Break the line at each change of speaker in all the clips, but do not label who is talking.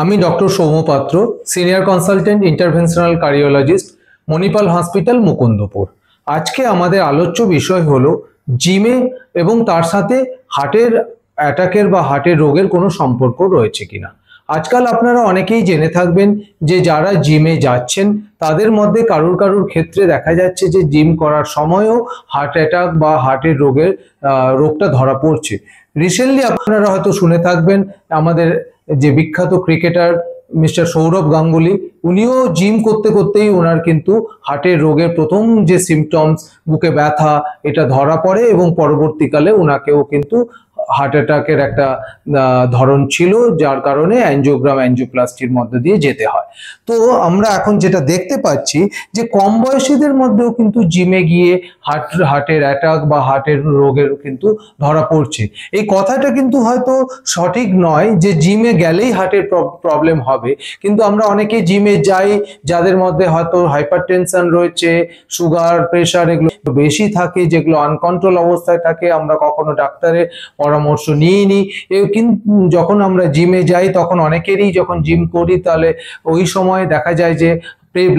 আমি ডক্টর সৌম্য পাত্র, senior consultant interventional cardiologist, Manipal hospital, Mukundapur. আজকে আমাদের আলোচ্য বিষয় হলো জিমে এবং তার সাথে হার্টের অ্যাটাকের বা হার্টের রোগের কোনো সম্পর্ক রয়েছে কিনা। আজকাল আপনারা অনেকেই জেনে থাকবেন যে যারা জিমে যাচ্ছেন তাদের মধ্যে কারুর ক্ষেত্রে দেখা যাচ্ছে যে জিম করার সময়ও হার্ট অ্যাটাক বা হার্টের রোগটা ধরা পড়ছে। রিসেন্টলি আপনারা হয়তো শুনে থাকবেন আমাদের যে বিখ্যাত ক্রিকেটার মিস্টার সৌরভ গাঙ্গুলি, উনিও জিম করতে করতেই ওনার কিন্তু হার্টের রোগের প্রথম যে সিমটমস, বুকে ব্যথা, এটা ধরা পড়ে এবং পরবর্তীকালে ওনাকেও কিন্তু হার্ট অ্যাটাকের একটা ধরন ছিল, যার কারণে অ্যাঞ্জিওগ্রাম অ্যাঞ্জিওপ্লাস্টির মধ্যে দিয়ে যেতে হয়। তো আমরা এখন যেটা দেখতে পাচ্ছি যে কম বয়সীদের মধ্যেও কিন্তু জিমে গিয়ে হার্টের অ্যাটাক বা হার্টের রোগের কিন্তু ধরা পড়ছে। এই কথাটা কিন্তু হয়তো সঠিক নয় যে জিমে গেলেই হার্টের প্রবলেম হবে, কিন্তু আমরা অনেকে জিমে যাই যাদের মধ্যে হয়তো হাইপারটেনশন রয়েছে, সুগার, প্রেশার এগুলো বেশি থাকে, যেগুলো আনকন্ট্রোল অবস্থায় থাকে, আমরা কখনো ডাক্তারের পরামর্শ নিইনি। কিন্তু যখন আমরা জিমে যাই তখন অনেকেরই, যখন জিম করি তাহলে ওই সময় দেখা যায় যে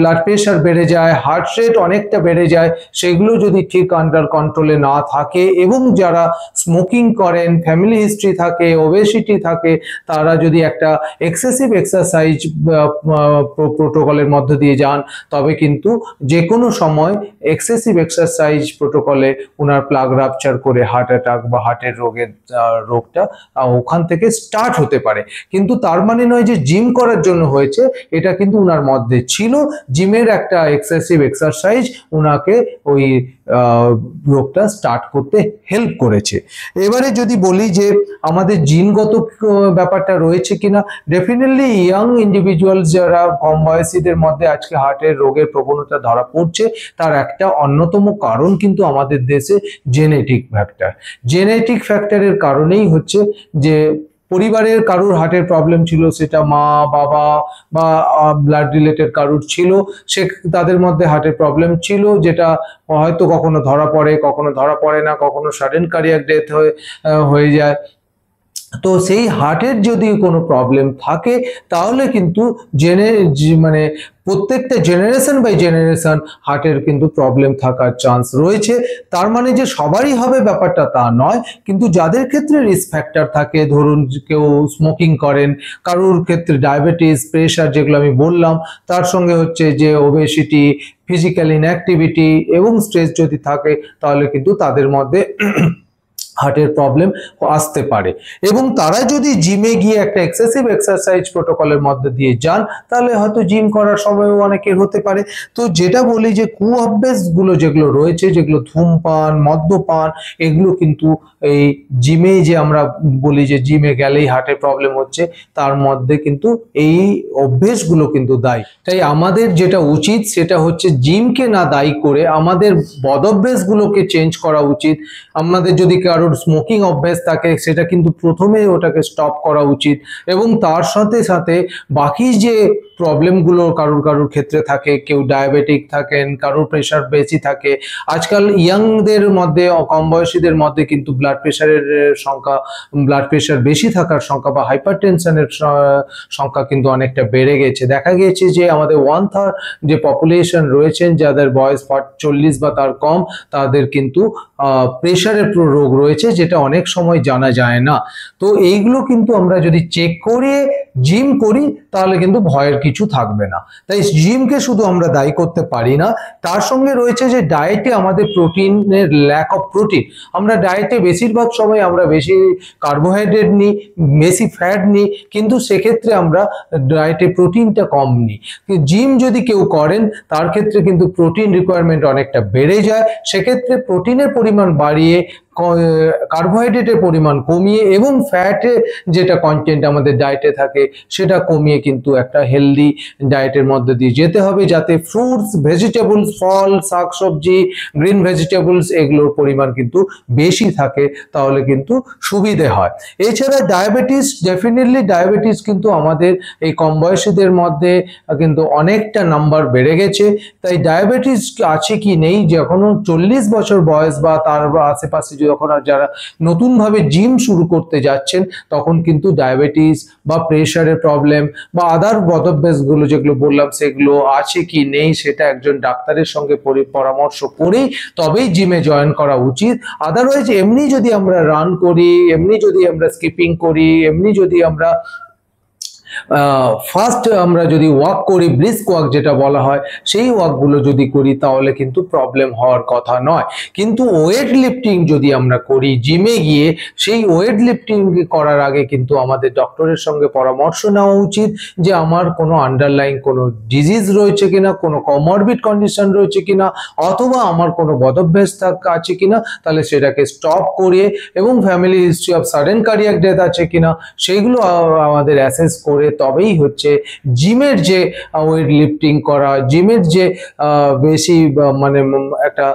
ব্লাড প্রেশার বেড়ে যায়, হার্ট রেট অনেকটা বেড়ে যায়। সেগুলো যদি ঠিক আন্ডার কন্ট্রোলে না থাকে এবং যারা স্মোকিং করেন, ফ্যামিলি হিস্ট্রি থাকে, ওবেসিটি থাকে, তারা যদি একটা এক্সেসিভ এক্সারসাইজ প্রোটোকলের মধ্য দিয়ে যান, তবে কিন্তু যে কোনো সময় এক্সেসিভ এক্সারসাইজ প্রোটোকলে ওনার প্লাগ রাপচার করে হার্ট অ্যাটাক বা হার্টের রোগটা ওখান থেকে স্টার্ট হতে পারে। কিন্তু তার মানে নয় যে জিম করার জন্য হয়েছে, এটা কিন্তু ওনার মধ্যে ছিল। জিমের একটা এক্সেসিভ এক্সারসাইজ ওনাকে ওই রোগটা স্টার্ট করতে হেল্প করেছে। এবারে যদি বলি যে আমাদের জিনগত ব্যাপারটা রয়েছে কিনা, ডেফিনেটলি ইয়াং ইন্ডিভিজুয়াল যারা কম বয়সীদের মধ্যে আজকে হার্টের রোগের প্রবণতা ধরা পড়ছে, তার একটা অন্যতম কারণ কিন্তু আমাদের দেশে জেনেটিক ফ্যাক্টরের কারণেই হচ্ছে যে পরিবারের কারুর হার্টের প্রবলেম ছিল, সেটা মা, বাবা বা ব্লাড রিলেটেড কারুর ছিল, তাদের মধ্যে হার্টের প্রবলেম ছিল, যেটা হয়তো কখনো ধরা পড়ে, কখনো ধরা পড়ে না, কখনো সাডেন কার্ডিয়াক ডেথ হয়ে যায়। তো সেই হার্টের যদি কোনো প্রবলেম থাকে তাহলে কিন্তু মানে প্রত্যেকটা জেনারেশন বাই জেনারেশন হার্টের কিন্তু প্রবলেম থাকার চান্স রয়েছে। তার মানে যে সবারই হবে ব্যাপারটা তা নয়, কিন্তু যাদের ক্ষেত্রে রিস্ক ফ্যাক্টর থাকে, ধরুন কেউ স্মোকিং করেন, কারোর ক্ষেত্রে ডায়াবেটিস, প্রেশার যেগুলো আমি বললাম, তার সঙ্গে হচ্ছে যে ওবেসিটি, ফিজিক্যাল ইনঅ্যাক্টিভিটি এবং স্ট্রেস যদি থাকে, তাহলে কিন্তু তাদের মধ্যে হার্টের প্রবলেম আসতে পারে। এবং তারা যদি জিমে গিয়ে একটা এক্সেসিভ এক্সারসাইজ প্রোটোকলের মধ্যে দিয়ে যান, তাহলে হয়তো জিম করার সময়ও অনেকের হতে পারে। তো যেটা বলি যে কুঅভ্যাসগুলো যেগুলো রয়েছে, যেগুলো ধূমপান, মদ্যপান, এগুলো কিন্তু এই জিমে, যে আমরা বলি যে জিমে গেলেই হার্টের প্রবলেম হচ্ছে, তার মধ্যে কিন্তু এই অভ্যেসগুলো কিন্তু দায়ী। তাই আমাদের যেটা উচিত সেটা হচ্ছে জিমকে না দায়ী করে আমাদের বদভ্যাসগুলোকে চেঞ্জ করা উচিত। আমাদের যদি কারোর স্মোকিং অভ্যাস থাকে, সেটা কিন্তু প্রথমে ওটাকে স্টপ করা উচিত, এবং তার সাথে সাথে বাকি যে প্রবলেমগুলো কারুর ক্ষেত্রে থাকে, কেউ ডায়াবেটিক থাকেন, কারোর প্রেশার বেশি থাকে। আজকাল ইয়াংদের মধ্যে, কম বয়সীদের মধ্যে কিন্তু ব্লাড প্রেশার বেশি থাকার সংখ্যা বা হাইপারটেনশনের সংখ্যা কিন্তু অনেকটা বেড়ে গেছে। দেখা গেছে যে আমাদের 1/3 যে পপুলেশন রয়েছেন, যাদের বয়স 40 বা তার কম, তাদের কিন্তু প্রেশারের রোগ রয়েছে, যেটা অনেক সময় জানা যায় না। তো এইগুলো কিন্তু আমরা যদি চেক করে জিম করি, তাহলে কিন্তু ভয়ের কিছু থাকবে না। তাই জিমকে শুধু আমরা দায়ী করতে পারি না, তার সঙ্গে রয়েছে যে ডায়েটে আমাদের প্রোটিনের ল্যাক অফ প্রোটিন। আমরা ডায়েটে বেশিরভাগ সময় আমরা বেশি কার্বোহাইড্রেট নিই, বেশি ফ্যাট নিই, কিন্তু সেক্ষেত্রে আমরা ডায়েটে প্রোটিনটা কম নিই। জিম যদি কেউ করেন, তার ক্ষেত্রে কিন্তু প্রোটিন রিকোয়ারমেন্ট অনেকটা বেড়ে যায়। সেক্ষেত্রে প্রোটিনের পরিমাণ বাড়িয়ে কার্বোহাইড্রেটের পরিমাণ কমিয়ে এবং ফ্যাটে যেটা কন্টেন্ট আমাদের ডায়েটে থাকে সেটা কমিয়ে কিন্তু একটা হেলদি ডায়েটের মধ্যে দিয়ে যেতে হবে, যাতে ফ্রুটস, ভেজিটেবলস, ফল, শাকসবজি, গ্রিন ভেজিটেবলস এগুলোর পরিমাণ কিন্তু বেশি থাকে, তাহলে কিন্তু সুবিধে হয়। এছাড়া ডেফিনেটলি ডায়াবেটিস কিন্তু আমাদের এই কম বয়সীদের মধ্যে কিন্তু অনেকটা নাম্বার বেড়ে গেছে। তাই ডায়াবেটিস আছে কি নেই, যখন 40 বছর বয়স বা তার আশেপাশে যখন যারা নতুনভাবে জিম শুরু করতে যাচ্ছেন, তখন কিন্তু ডায়াবেটিস বা প্রেশার প্রেশারের প্রবলেম বা আদার বদভ্যাসগুলো যেগুলো বললাম সেগুলো আছে কি নেই সেটা একজন ডাক্তারের সঙ্গে পরামর্শ করেই তবেই জিমে জয়েন করা উচিত। আদারওয়াইজ এমনি যদি আমরা রান করি, এমনি যদি আমরা স্কিপিং করি, এমনি যদি আমরা ফার্স্ট আমরা যদি ওয়াক করি, ব্রিস্ক ওয়াক যেটা বলা হয়, সেই ওয়াকগুলো যদি করি তাহলে কিন্তু প্রবলেম হওয়ার কথা নয়। কিন্তু ওয়েট লিফটিং যদি আমরা করি জিমে গিয়ে, সেই ওয়েট লিফটিং করার আগে কিন্তু আমাদের ডক্টরের সঙ্গে পরামর্শ নেওয়া উচিত যে আমার কোনো আন্ডারলাইং কোনো ডিজিজ রয়েছে কিনা, কোনো কমরবিড কন্ডিশন রয়েছে কিনা, অথবা আমার কোনো বদভ্যাস আছে কিনা, তাহলে সেটাকে স্টপ করিয়ে এবং family history of sudden cardiac death আছে কিনা সেইগুলো আমাদের অ্যাসেস করে তবেই হচ্ছে জিমের যে ওয়েট লিফটিং করা, জিমের যে বেশি মানে একটা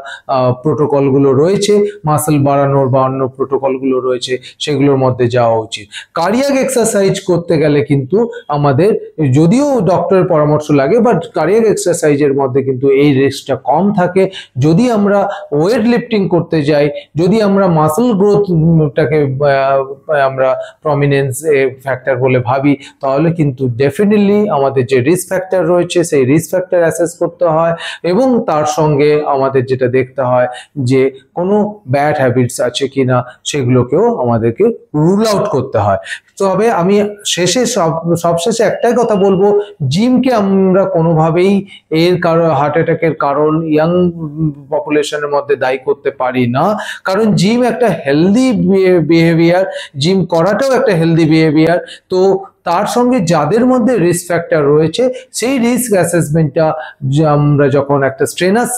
প্রোটোকলগুলো রয়েছে, মাসল বাড়ানোর বা অন্য প্রোটোকলগুলো রয়েছে, সেগুলোর মধ্যে যাওয়া উচিত। কার্ডিয়াক এক্সারসাইজ করতে গেলে কিন্তু আমাদের যদিও ডক্টরের পরামর্শ লাগে, বাট কার্ডিয়াক এক্সারসাইজের মধ্যে কিন্তু এই রিস্কটা কম থাকে। যদি আমরা ওয়েট লিফটিং করতে যাই, যদি আমরা মাসল গ্রোথটাকে আমরা প্রমিনেন্স ফ্যাক্টর বলে ভাবি, তাহলে কিন্তু ডেফিনেটলি আমাদের যে রিস্ক ফ্যাক্টর রয়েছে সেই রিস্ক ফ্যাক্টর অ্যাসেস করতে হয় এবং তার সঙ্গে আমাদের যেটা দেখতে হয় যে কোনো ব্যাড হ্যাবিটস আছে কিনা সেগুলোকেও আমাদেরকে রুল আউট করতে হয়। তবে আমি সবশেষে একটাই কথা বলবো, জিমকে আমরা কোনোভাবেই এর কারণ হার্ট অ্যাটাকের কারণ ইয়াং পপুলেশনের মধ্যে দায়ী করতে পারি না, কারণ জিম একটা হেলদি বিহেভিয়ার, জিম করাটাও একটা হেলদি বিহেভিয়ার। তো তার সঙ্গে যাদের মধ্যে রিস্ক ফ্যাক্টর রয়েছে সেই রিস্ক অ্যাসেসমেন্টটা আমরা যখন একটা স্ট্রেনাস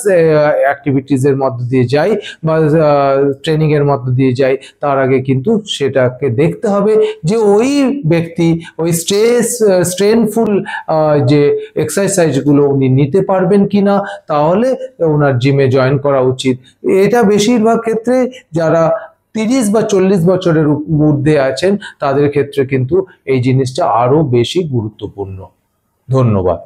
অ্যাক্টিভিটিসের মধ্যে দিয়ে যাই বা ট্রেনিং এর মধ্যে দিয়ে যাই, তার আগে কিন্তু সেটাকে দেখতে হবে যে ওই ব্যক্তি ওই স্ট্রেনফুল যে এক্সারসাইজগুলো উনি নিতে পারবেন কিনা, তাহলে ওনার জিমে জয়েন করা উচিত। এটা বেশিরভাগ ক্ষেত্রে যারা 30 বা 40 বছরের ঊর্ধ্বে আছেন তাদের ক্ষেত্রে কিন্তু এই জিনিসটা আরো বেশি গুরুত্বপূর্ণ। ধন্যবাদ।